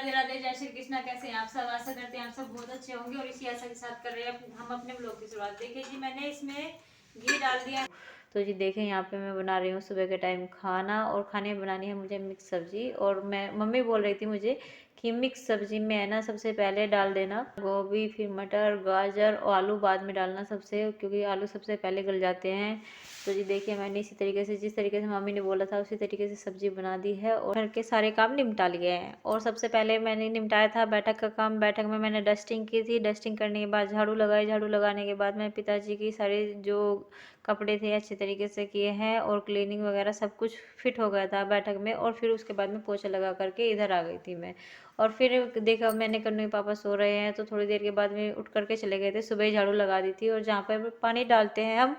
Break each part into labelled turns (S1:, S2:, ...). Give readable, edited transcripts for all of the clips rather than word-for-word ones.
S1: राधे राधे, जय श्री कृष्णा। कैसे हैं आप सब? आशा करते हैं आप सब बहुत अच्छे होंगे और इसी आशा के साथ कर रहे हैं हम अपने ब्लॉग की शुरुआत। देखिए जी, मैंने इसमें घी डाल दिया। तो जी देखें, यहाँ पे मैं बना रही हूँ सुबह के टाइम खाना, और खाने में बनानी है मुझे मिक्स सब्जी। और मैं मम्मी बोल रही थी मुझे कि मिक्स सब्जी में है ना, सबसे पहले डाल देना गोभी, फिर मटर, गाजर और आलू बाद में डालना सबसे, क्योंकि आलू सबसे पहले गल जाते हैं। तो जी देखिए, मैंने इसी तरीके से, जिस तरीके से मम्मी ने बोला था उसी तरीके से सब्जी बना दी है और घर के सारे काम निपटा लिए हैं। और सबसे पहले मैंने निपटाया था बैठक का काम। बैठक में मैंने डस्टिंग की थी। डस्टिंग करने के बाद झाड़ू लगाई। झाड़ू लगाने के बाद मैं पिताजी की सारे जो कपड़े थे अच्छे तरीके से किए हैं और क्लीनिंग वगैरह सब कुछ फिट हो गया था बैठक में। और फिर उसके बाद में पोछा लगा करके इधर आ गई थी मैं। और फिर देखा मैंने, कन्नू के पापा सो रहे हैं, तो थोड़ी देर के बाद में उठ करके चले गए थे। सुबह ही झाड़ू लगा दी थी, और जहाँ पर पानी डालते हैं हम,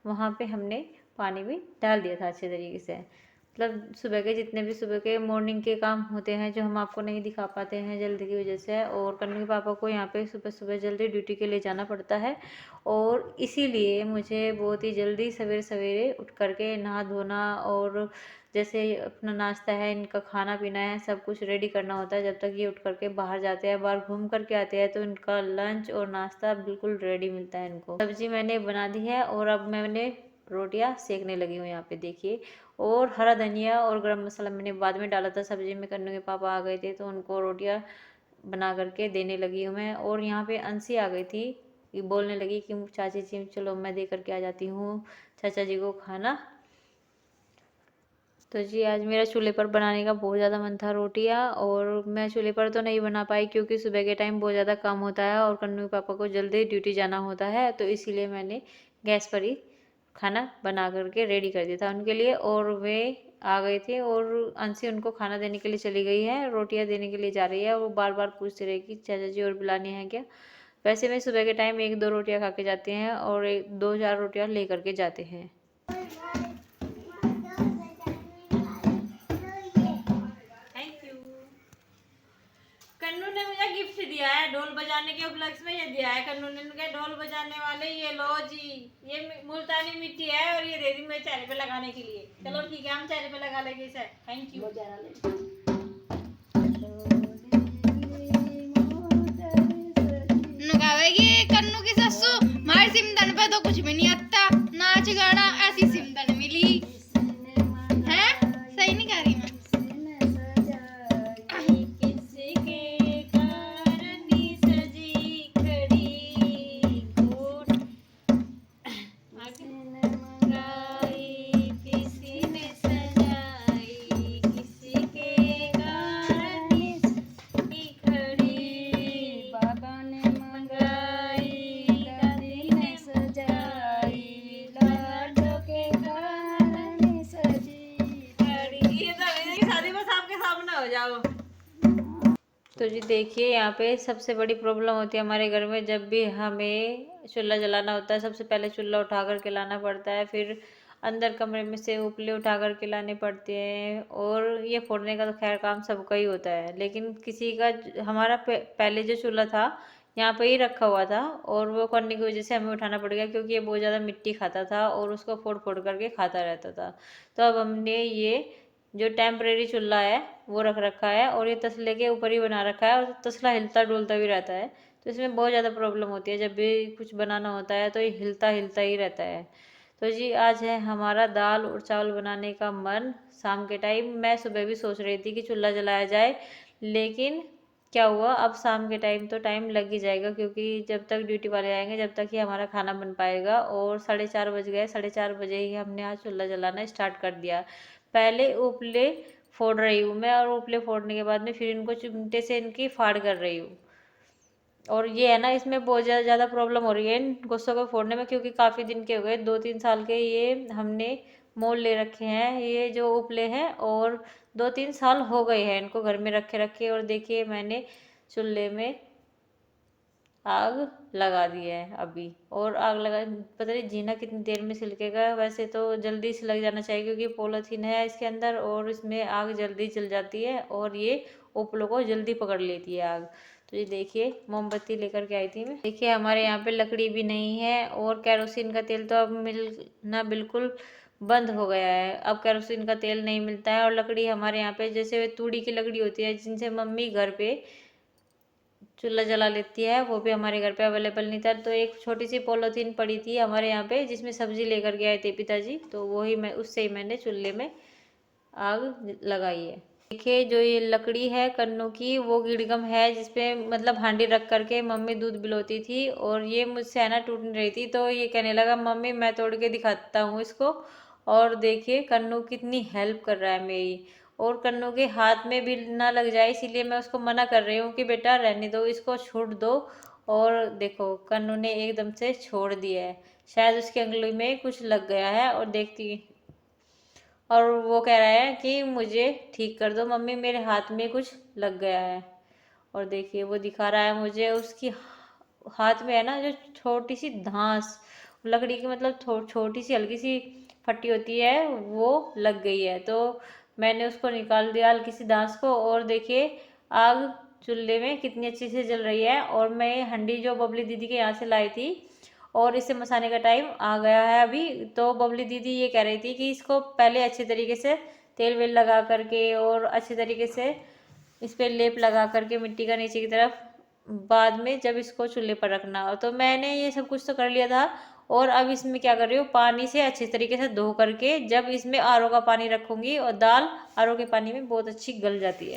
S1: वहाँ पे हमने पानी भी डाल दिया था अच्छे तरीके से। मतलब सुबह के जितने भी सुबह के मॉर्निंग के काम होते हैं जो हम आपको नहीं दिखा पाते हैं जल्दी की वजह से, और कन्नू के पापा को यहाँ पे सुबह सुबह जल्दी ड्यूटी के लिए जाना पड़ता है, और इसीलिए मुझे बहुत ही जल्दी सवेरे सवेरे उठ करके नहा धोना और जैसे अपना नाश्ता है, इनका खाना पीना है, सब कुछ रेडी करना होता है। जब तक ये उठ करके बाहर जाते हैं, बाहर घूम करके आते हैं, तो इनका लंच और नाश्ता बिल्कुल रेडी मिलता है इनको। सब्जी मैंने बना दी है और अब मैंने रोटियां सेकने लगी हूँ यहाँ पे देखिए। और हरा धनिया और गरम मसाला मैंने बाद में डाला था सब्जी में। कन्नू के पापा आ गए थे तो उनको रोटियां बना करके देने लगी हूँ मैं। और यहाँ पे अंशी आ गई थी, ये बोलने लगी कि चाची जी चलो मैं दे करके आ जाती हूँ चाचा जी को खाना। तो जी आज मेरा चूल्हे पर बनाने का बहुत ज़्यादा मन था रोटियां, और मैं चूल्हे पर तो नहीं बना पाई क्योंकि सुबह के टाइम बहुत ज़्यादा काम होता है और कन्नू के पापा को जल्दी ड्यूटी जाना होता है, तो इसीलिए मैंने गैस पर ही खाना बना करके रेडी कर दिया था उनके लिए। और वे आ गए थे और अंशी उनको खाना देने के लिए चली गई है, रोटियां देने के लिए जा रही है। वो बार बार पूछती रही कि चाचा जी और बुलानी है क्या। वैसे मैं सुबह के टाइम 1-2 रोटियां खा के जाते हैं और 2-4 रोटियां ले करके जाते हैं। कन्नू ने मुझे गिफ्ट दिया है ढोल बजाने के उपलक्ष्य में, ये दिया है कन्नू ने। उनके ढोल बजाने वाले ये लो जी, ये मुल्तानी मिट्टी है और ये दे दी मेरे चेहरे पे लगाने के लिए। चलो ठीक है, हम चेहरे पे लगा लेंगे इसे। Thank you.
S2: नुगावेगी कन्नू की सस्सू, मारी सिमदन पे तो कुछ भी नहीं आता, नाच गाना ऐसी सिमदन मिली है। सही नहीं कह रही मैं।
S1: तो जी देखिए, यहाँ पे सबसे बड़ी प्रॉब्लम होती है हमारे घर में, जब भी हमें चूल्हा जलाना होता है सबसे पहले चूल्हा उठा करके लाना पड़ता है, फिर अंदर कमरे में से उपले उठा करके लाने पड़ते हैं। और ये फोड़ने का तो खैर काम सबका ही होता है, लेकिन किसी का हमारा पहले जो चूल्हा था यहाँ पे ही रखा हुआ था, और वो करने की वजह से हमें उठाना पड़ गया क्योंकि ये बहुत ज़्यादा मिट्टी खाता था और उसको फोड़ फोड़ करके खाता रहता था। तो अब हमने ये जो टेम्परेरी चूल्हा है वो रख रखा है, और ये तसले के ऊपर ही बना रखा है, और तसला हिलता डुलता भी रहता है। तो इसमें बहुत ज़्यादा प्रॉब्लम होती है, जब भी कुछ बनाना होता है तो ये हिलता हिलता ही रहता है। तो जी आज है हमारा दाल और चावल बनाने का मन। शाम के टाइम मैं सुबह भी सोच रही थी कि चूल्हा जलाया जाए, लेकिन क्या हुआ, अब शाम के टाइम तो टाइम लग ही जाएगा क्योंकि जब तक ड्यूटी वाले आएंगे जब तक ही हमारा खाना बन पाएगा। और 4:30 बज गए, 4:30 बजे ही हमने आज चूल्हा जलाना स्टार्ट कर दिया। पहले उपले फोड़ रही हूँ मैं, और उपले फोड़ने के बाद में फिर इनको चिमटे से इनकी फाड़ कर रही हूँ। और ये है ना, इसमें बहुत ज़्यादा प्रॉब्लम हो रही है इन गुस्सों को फोड़ने में, क्योंकि काफ़ी दिन के हो गए, 2-3 साल के ये हमने मोल ले रखे हैं ये जो उपले हैं, और 2-3 साल हो गए हैं इनको घर में रखे रखे। और देखिए मैंने चूल्हे में आग लगा दी है अभी, और आग लगा, पता नहीं जीना कितनी देर में सिलकेगा। वैसे तो जल्दी से लग जाना चाहिए क्योंकि पॉलीथीन है इसके अंदर, और इसमें आग जल्दी जल जाती है और ये उपलों को जल्दी पकड़ लेती है आग। तो ये देखिए मोमबत्ती लेकर के आई थी मैं। देखिए हमारे यहाँ पे लकड़ी भी नहीं है, और कैरोसिन का तेल तो अब मिलना बिल्कुल बंद हो गया है, अब केरोसिन का तेल नहीं मिलता है। और लकड़ी हमारे यहाँ पे जैसे तूड़ी की लकड़ी होती है जिनसे मम्मी घर पे चूल्हा जला लेती है, वो भी हमारे घर पे अवेलेबल नहीं था। तो एक छोटी सी पॉलीथीन पड़ी थी हमारे यहाँ पे जिसमें सब्जी लेकर के आए थे पिताजी, तो वही मैं उससे ही मैंने चूल्हे में आग लगाई है। देखिए जो ये लकड़ी है कन्नू की, वो गिड़गम है जिसपे मतलब हांडी रख करके मम्मी दूध बिलोती थी, और ये मुझसे है ना टूट नहीं रही थी। तो ये कहने लगा मम्मी मैं तोड़ के दिखाता हूँ इसको। और देखिए कन्नू कितनी हेल्प कर रहा है मेरी, और कन्नू के हाथ में भी ना लग जाए इसीलिए मैं उसको मना कर रही हूँ कि बेटा रहने दो, इसको छोड़ दो। और देखो कन्नू ने एकदम से छोड़ दिया है, शायद उसकी उंगली में कुछ लग गया है। और देखती, और वो कह रहा है कि मुझे ठीक कर दो मम्मी, मेरे हाथ में कुछ लग गया है। और देखिए वो दिखा रहा है मुझे, उसकी हाथ में है ना जो छोटी सी धांस लकड़ी की, मतलब छोटी सी हल्की सी फटी होती है, वो लग गई है। तो मैंने उसको निकाल दिया हल्की सी धांस को, और देखिए आग चूल्हे में कितनी अच्छी से जल रही है। और मैं ये हंडी जो बबली दीदी के यहाँ से लाई थी, और इसे मसाने का टाइम आ गया है अभी। तो बबली दीदी ये कह रही थी कि इसको पहले अच्छे तरीके से तेल वेल लगा करके और अच्छे तरीके से इस पर लेप लगा करके मिट्टी का नीचे की तरफ, बाद में जब इसको चूल्हे पर रखना हो। तो मैंने ये सब कुछ तो कर लिया था, और अब इसमें क्या कर रही हूँ, पानी से अच्छे तरीके से धो करके जब इसमें आरओ का पानी रखूंगी, और दाल आरओ के पानी में बहुत अच्छी गल जाती है।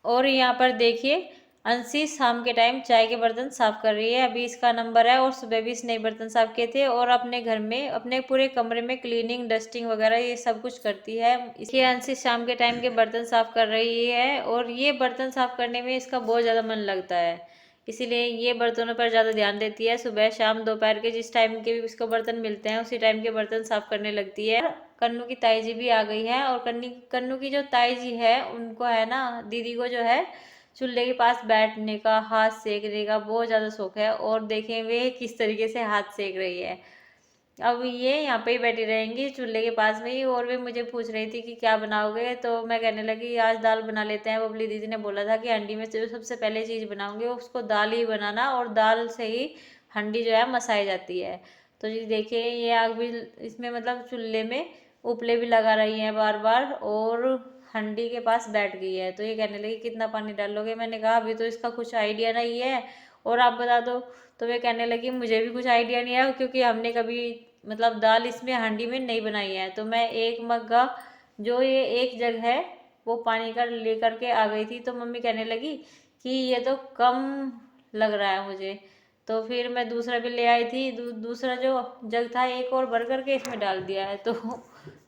S1: और यहाँ पर देखिए अंशी शाम के टाइम चाय के बर्तन साफ कर रही है, अभी इसका नंबर है। और सुबह भी इसने बर्तन साफ किए थे, और अपने घर में अपने पूरे कमरे में क्लीनिंग डस्टिंग वगैरह ये सब कुछ करती है। इसलिए अंशी शाम के टाइम के बर्तन साफ कर रही है, और ये बर्तन साफ करने में इसका बहुत ज़्यादा मन लगता है, इसीलिए ये बर्तनों पर ज़्यादा ध्यान देती है। सुबह शाम दोपहर के जिस टाइम के भी इसको बर्तन मिलते हैं उसी टाइम के बर्तन साफ करने लगती है। कन्नू की ताई जी भी आ गई है, और कन्नू की जो ताई जी है उनको है ना, दीदी को जो है चूल्हे के पास बैठने का, हाथ सेकने का बहुत ज़्यादा शौक है। और देखें वे किस तरीके से हाथ सेक रही है। अब ये यहाँ पे ही बैठी रहेंगी चूल्हे के पास में ही। और वे मुझे पूछ रही थी कि क्या बनाओगे, तो मैं कहने लगी आज दाल बना लेते हैं। बबली दीदी ने बोला था कि हंडी में जो सबसे पहले चीज़ बनाऊंगी उसको दाल ही बनाना, और दाल से ही हंडी जो है मसाई जाती है। तो जी देखिए ये आग भी इसमें मतलब चूल्हे में उपले भी लगा रही हैं बार बार, और हंडी के पास बैठ गई है। तो ये कहने लगी कितना पानी डालोगे, मैंने कहा अभी तो इसका कुछ आइडिया नहीं है, और आप बता दो। तो वे कहने लगी मुझे भी कुछ आइडिया नहीं है, क्योंकि हमने कभी मतलब दाल इसमें हांडी में नहीं बनाई है। तो मैं एक मग्गा जो ये एक जग है वो पानी का लेकर के आ गई थी। तो मम्मी कहने लगी कि ये तो कम लग रहा है मुझे। तो फिर मैं दूसरा भी ले आई थी, दूसरा जो जग था एक और भर करके इसमें डाल दिया है। तो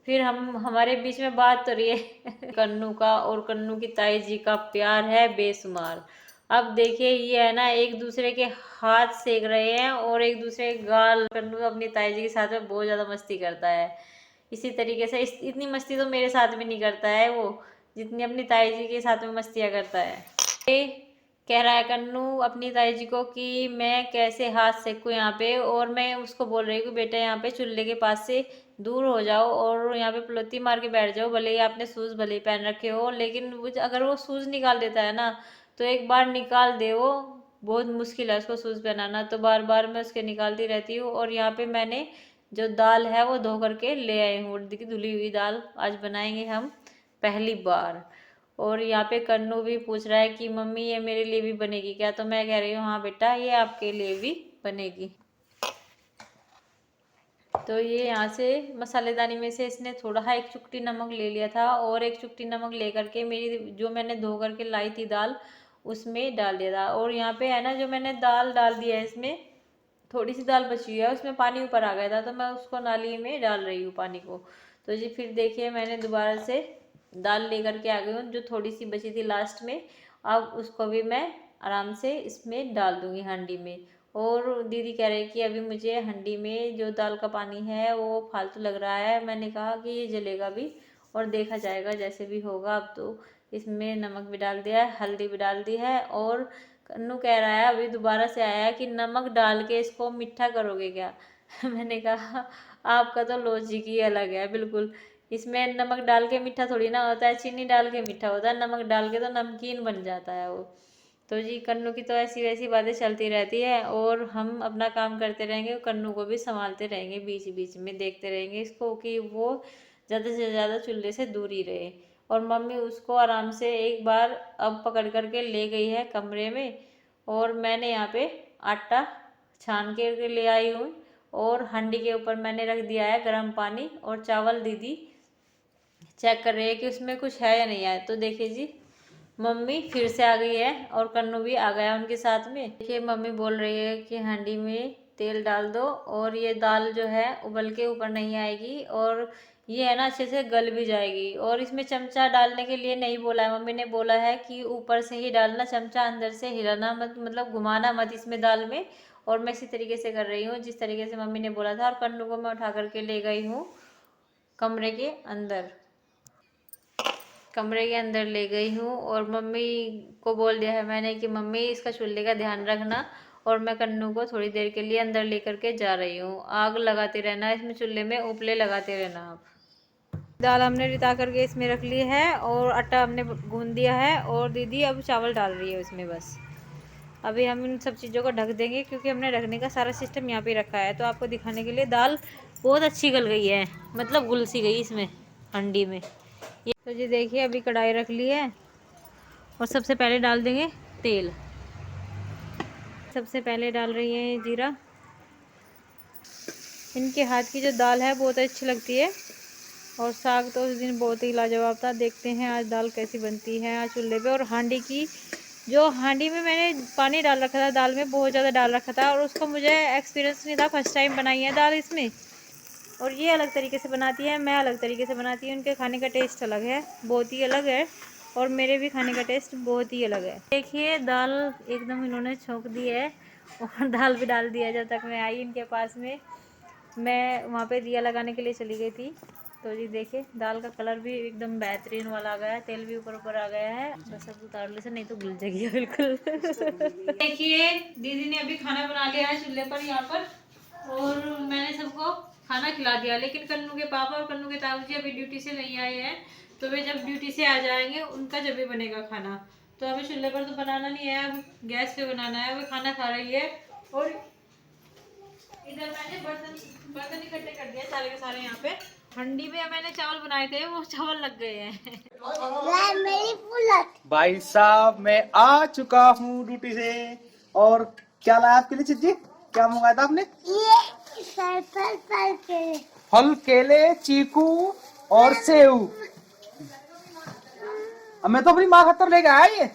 S1: फिर हम हमारे बीच में बात तो रही है कन्नू का और कन्नू की ताई जी का प्यार है बेशुमार। अब देखिए ये है ना एक दूसरे के हाथ सेक रहे हैं, और एक दूसरे के गाल। कन्नू अपनी ताई जी के साथ में बहुत ज़्यादा मस्ती करता है। इसी तरीके से इतनी मस्ती तो मेरे साथ भी नहीं करता है वो, जितनी अपनी ताई जी के साथ में मस्तियाँ करता है। ये कह रहा है कन्नू अपनी ताई जी को कि मैं कैसे हाथ सेकूं यहाँ पे, और मैं उसको बोल रही हूँ बेटा यहाँ पे चूल्हे के पास से दूर हो जाओ, और यहाँ पे पलोती मार के बैठ जाओ। भले ही आपने शूज़ भले ही पहन रखे हो, लेकिन अगर वो शूज़ निकाल देता है ना, तो एक बार निकाल दे वो, बहुत मुश्किल है उसको शूज़ पहनाना। तो बार बार मैं उसके निकालती रहती हूँ। और यहाँ पे मैंने जो दाल है वो धो करके ले आई हूँ, उड़द की धुली हुई दाल आज बनाएंगे हम पहली बार। और यहाँ पे कन्नू भी पूछ रहा है कि मम्मी ये मेरे लिए भी बनेगी क्या, तो मैं कह रही हूँ हाँ बेटा ये आपके लिए भी बनेगी। तो ये यहाँ से मसालेदानी में से इसने थोड़ा सा एक चुटकी नमक ले लिया था, और एक चुटकी नमक ले करके मेरी जो मैंने धो करके लाई थी दाल उसमें डाल दिया था। और यहाँ पे है ना जो मैंने दाल डाल दिया है, इसमें थोड़ी सी दाल बची है, उसमें पानी ऊपर आ गया था, तो मैं उसको नाली में डाल रही हूँ पानी को। तो जी फिर देखिए मैंने दोबारा से दाल लेकर के आ गई हूँ जो थोड़ी सी बची थी लास्ट में। अब उसको भी मैं आराम से इसमें डाल दूँगी हांडी में। और दीदी कह रही कि अभी मुझे हंडी में जो दाल का पानी है वो फालतू लग रहा है। मैंने कहा कि ये जलेगा भी और देखा जाएगा जैसे भी होगा। अब तो इसमें नमक भी डाल दिया है, हल्दी भी डाल दी है। और कन्नू कह रहा है अभी दोबारा से आया है कि नमक डाल के इसको मीठा करोगे क्या मैंने कहा आपका तो लॉजिक ही अलग है बिल्कुल। इसमें नमक डाल के मीठा थोड़ी ना होता है, चीनी डाल के मीठा होता है, नमक डाल के तो नमकीन बन जाता है वो। तो जी कन्नू की तो ऐसी वैसी बातें चलती रहती है और हम अपना काम करते रहेंगे, कन्नू को भी संभालते रहेंगे, बीच बीच में देखते रहेंगे इसको कि वो ज़्यादा से ज़्यादा चूल्हे से दूर ही रहे। और मम्मी उसको आराम से एक बार अब पकड़ करके ले गई है कमरे में, और मैंने यहाँ पे आटा छान के ले आई हूँ और हांडी के ऊपर मैंने रख दिया है गर्म पानी, और चावल दीदी चेक कर रही है कि उसमें कुछ है या नहीं है। तो देखिए जी मम्मी फिर से आ गई है और कन्नू भी आ गया उनके साथ में। देखिए मम्मी बोल रही है कि हांडी में तेल डाल दो और ये दाल जो है उबल के ऊपर नहीं आएगी, और ये है ना अच्छे से गल भी जाएगी। और इसमें चमचा डालने के लिए नहीं बोला है, मम्मी ने बोला है कि ऊपर से ही डालना, चमचा अंदर से हिलाना मत, मतलब घुमाना मत इसमें दाल में। और मैं इसी तरीके से कर रही हूँ जिस तरीके से मम्मी ने बोला था। और कन्नू को मैं उठा करके ले गई हूँ कमरे के अंदर, कमरे के अंदर ले गई हूँ और मम्मी को बोल दिया है मैंने कि मम्मी इसका चूल्हे का ध्यान रखना। और मैं कन्नू को थोड़ी देर के लिए अंदर लेकर के जा रही हूँ। आग लगाते रहना इसमें, चूल्हे में उपले लगाते रहना आप। दाल हमने रिता करके इसमें रख ली है और आटा हमने गूंद दिया है, और दीदी अब चावल डाल रही है उसमें। बस अभी हम इन सब चीज़ों को ढक देंगे क्योंकि हमने रखने का सारा सिस्टम यहाँ पे रखा है। तो आपको दिखाने के लिए दाल बहुत अच्छी गल गई है, मतलब घुल सी गई इसमें हंडी में। ये तो जी देखिए अभी कढ़ाई रख ली है और सबसे पहले डाल देंगे तेल। सबसे पहले डाल रही है जीरा। इनके हाथ की जो दाल है बहुत अच्छी लगती है, और साग तो उस दिन बहुत ही लाजवाब था। देखते हैं आज दाल कैसी बनती है आज चूल्हे पे। और हांडी की, जो हांडी में मैंने पानी डाल रखा था, दाल में बहुत ज़्यादा डाल रखा था और उसका मुझे एक्सपीरियंस नहीं था, फर्स्ट टाइम बनाई है दाल इसमें। और ये अलग तरीके से बनाती है, मैं अलग तरीके से बनाती हूँ। उनके खाने का टेस्ट अलग है, बहुत ही अलग है, और मेरे भी खाने का टेस्ट बहुत ही अलग है। देखिए दाल एकदम इन्होंने छोंक दी है और दाल भी डाल दिया। जब तक मैं आई इनके पास में, मैं वहाँ पे दिया लगाने के लिए चली गई थी। तो जी देखिए दाल का कलर भी एकदम बेहतरीन वाला आ गया है, तेल भी ऊपर ऊपर आ गया है। बस अब उतार ले से, नहीं तो घुल जाएगी बिल्कुल। देखिए दीदी ने अभी खाना बना लिया है चूल्हे पर यहाँ पर, और मैंने सबको खाना खिला दिया। लेकिन कन्नू के पापा और कन्नू के ताऊ जी अभी ड्यूटी से नहीं आए हैं, तो वे जब ड्यूटी से आ जाएंगे उनका जब भी बनेगा खाना। तो अभी चूल्हे पर तो बनाना नहीं है, अब गैस पे बनाना है। वो खाना खा रही है और इधर मैंने बर्तन इकट्ठे कर दिए सारे के सारे। यहाँ पे हंडी में मैंने चावल बनाए थे, वो चावल लग गए हैं।
S3: भाई साहब मैं आ चुका हूँ ड्यूटी से, और क्या लाया आपके लिए चिज्जी? क्या मंगाया था आपने? फल, केले, चीकू और सेव। अब मैं तो अपनी माँ खातर लेके आया ये।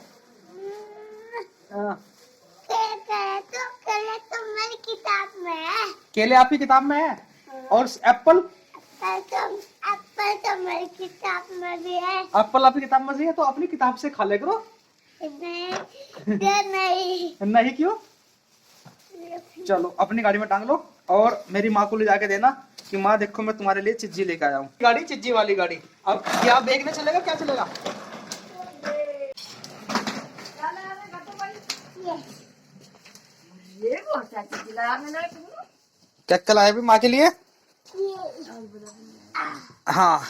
S3: केले आपकी किताब में है, और एप्पल
S4: तो मेरी किताब में भी है।
S3: एप्पल आपकी किताब में भी है, तो अपनी किताब से खा ले करो। नहीं क्यों? चलो अपनी गाड़ी में टांग लो और मेरी माँ को ले जाके देना कि माँ देखो मैं तुम्हारे लिए चिज्जी लेके आया हूँ। गाड़ी चिज्जी वाली गाड़ी। अब क्या देखने चलेगा, क्या चलेगा? क्या क्या लाया भी माँ के लिए? हाँ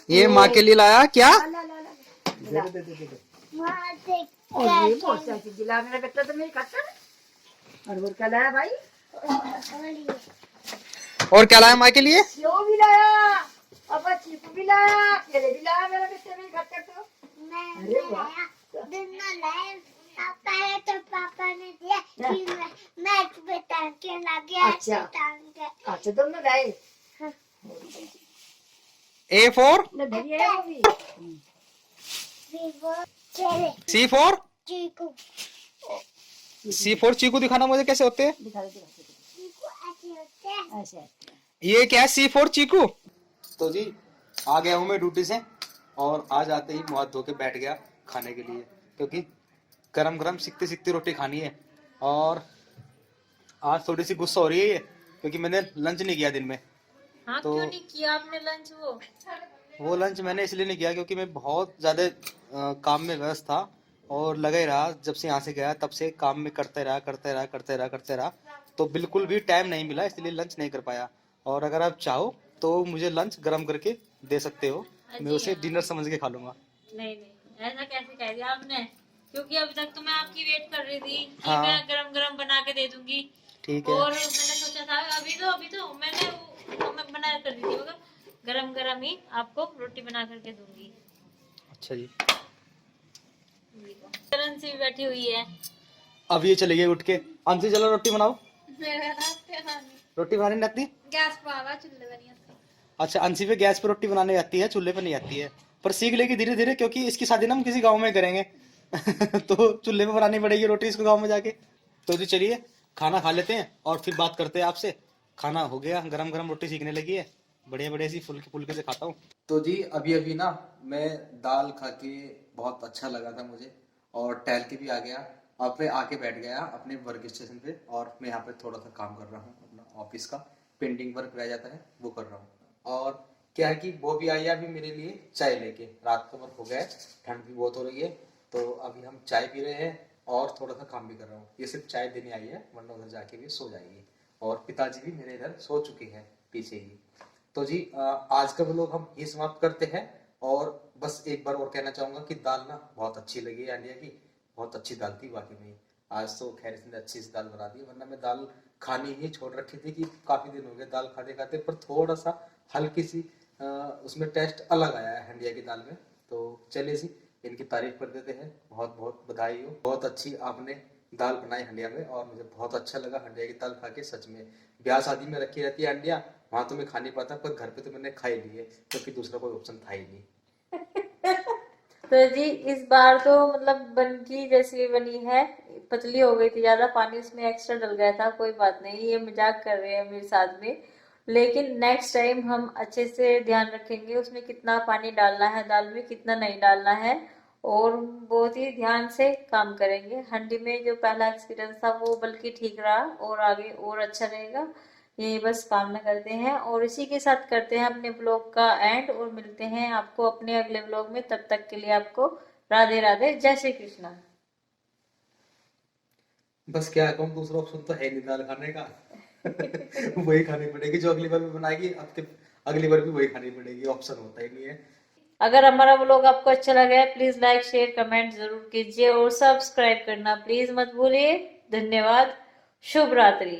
S3: ये माँ के लिए लाया क्या? और क्या लाया माँ के लिए?
S4: पापा ने दिया, फिर मैं टांग के ला गया। अच्छा तुमने लाए?
S3: A for C for
S4: Chiku.
S3: C for चीकू दिखाना मुझे कैसे होते हैं?
S4: चीकू ऐसे होते हैं।
S3: ये क्या है C for चीकू? तो जी आ गया हूँ मैं ड्यूटी से, और आज आते ही मुँह हाथ धो के बैठ गया खाने के लिए, क्योंकि गरम गरम सिकती सिकती रोटी खानी है। और आज थोड़ी सी गुस्सा हो रही है ये, क्योंकि मैंने लंच नहीं किया दिन में।
S1: हाँ
S3: तो
S1: क्यों नहीं किया आपने लंच?
S3: वो लंच मैंने इसलिए नहीं किया क्योंकि मैं बहुत ज्यादा काम में व्यस्त था, और लगा ही रहा जब से यहाँ से गया तब से काम में करते रहा, तो बिल्कुल भी टाइम नहीं मिला, इसलिए लंच नहीं कर पाया। और अगर आप चाहो तो मुझे लंच गरम करके दे सकते हो, मैं उसे डिनर समझ के खा लूंगा।
S1: नहीं नहीं, ऐसा कैसे कह दिया आपने, क्योंकि अभी तक तो मैं आपकी वेट कर रही थी कि
S3: हाँ।
S1: मैं गरम गरम बना के दे दूंगी।
S3: ठीक है।
S1: और मैंने सोचा था अभी तो मैं बना कर दी थी, मगर गरम गरम ही आपको रोटी बना करके दूंगी।
S3: अच्छा जी।
S1: करण सी भी बैठी हुई है।
S3: अब ये चले गए उठ के। अंशी चलो रोटी बनाओ।
S2: मेरे रास्ते खानी
S3: रोटी बनानी नहीं आती?
S2: गैस पावा चुल्ले बनी आती।
S3: अच्छा, अंशी पे गैस पे रोटी बनाने आती है, चूल्हे पे नहीं आती है। पर सीख लेगी धीरे धीरे, क्योंकि इसकी शादी ना हम किसी गांव में करेंगे। तो चूल्हे पे बनानी पड़ेगी रोटी इसको गांव में जाके। तो जी चलिए खाना खा लेते हैं और फिर बात करते हैं आपसे। खाना हो गया, गरम गरम रोटी सीखने लगी है, बढ़िया बढ़िया सी फुल्के फुल्के से खाता हूँ। तो जी अभी अभी ना मैं दाल खा के बहुत अच्छा लगा था मुझे, और टहल के भी आ गया। अब मैं आके बैठ गया अपने वर्क स्टेशन पे, और मैं यहाँ पे थोड़ा सा काम कर रहा हूँ अपना ऑफिस का, पेंडिंग वर्क रह जाता है वो कर रहा हूँ। और क्या है कि वो भी आई है अभी मेरे लिए चाय लेके, रात का वर्क हो गया है, ठंड भी बहुत हो रही है, तो अभी हम चाय पी रहे हैं और थोड़ा सा काम भी कर रहा हूँ। ये सिर्फ चाय देने आई है, वरना उधर जाके भी सो जाएगी। और पिताजी भी मेरे इधर सो चुके हैं पीछे ही। तो जी आज का व्लॉग हम ये समाप्त करते हैं। और बस एक बार और कहना चाहूंगा कि दाल ना बहुत अच्छी लगी है आलिया की, बहुत अच्छी दाल थी वाकई में। आज तो खैर इसने अच्छी सी दाल बना दी, वरना मैं दाल खानी ही छोड़ रखी थी कि काफी दिन हो गए दाल खाते खाते। पर थोड़ा सा हल्की सी उसमें टेस्ट अलग आया है हंडिया की दाल में। तो चलिए जी इनकी तारीफ कर देते हैं। बहुत बहुत बधाई हो, बहुत अच्छी आपने दाल बनाई हंडिया में, और मुझे बहुत अच्छा लगा हंडिया की दाल खा के। सच में ब्याह शादी में रखी रहती है हंडिया, वहां तो मैं खा नहीं पाता, पर घर पे तो मैंने खा ही ली है, क्योंकि दूसरा कोई ऑप्शन था ही नहीं।
S1: तो जी इस बार तो मतलब बनकी जैसी बनी है, पतली हो गई थी, ज्यादा पानी उसमें एक्स्ट्रा डल गया था। कोई बात नहीं, ये मजाक कर रहे हैं मेरे साथ में। लेकिन नेक्स्ट टाइम हम अच्छे से ध्यान रखेंगे उसमें कितना पानी डालना है दाल में, कितना नहीं डालना है, और बहुत ही ध्यान से काम करेंगे। हंडी में जो पहला एक्सपीरियंस था वो बल्कि ठीक रहा, और आगे और अच्छा रहेगा, ये बस कामना करते हैं। और इसी के साथ करते हैं अपने ब्लॉग का एंड, और मिलते हैं आपको अपने अगले ब्लॉग में। तब तक के लिए आपको राधे राधे, जय श्री कृष्णा।
S3: बस क्या कहूँ, दूसरा ऑप्शन तो है नहीं दाल खाने का। वही खानी पड़ेगी जो अगली बार भी बनाएगी, अब अगली बार भी वही खानी पड़ेगी, ऑप्शन होता ही नहीं है।
S1: अगर हमारा ब्लॉग आपको अच्छा लगा है प्लीज लाइक शेयर कमेंट जरूर कीजिए, और सब्सक्राइब करना प्लीज मत भूलिए। धन्यवाद, शुभ रात्रि।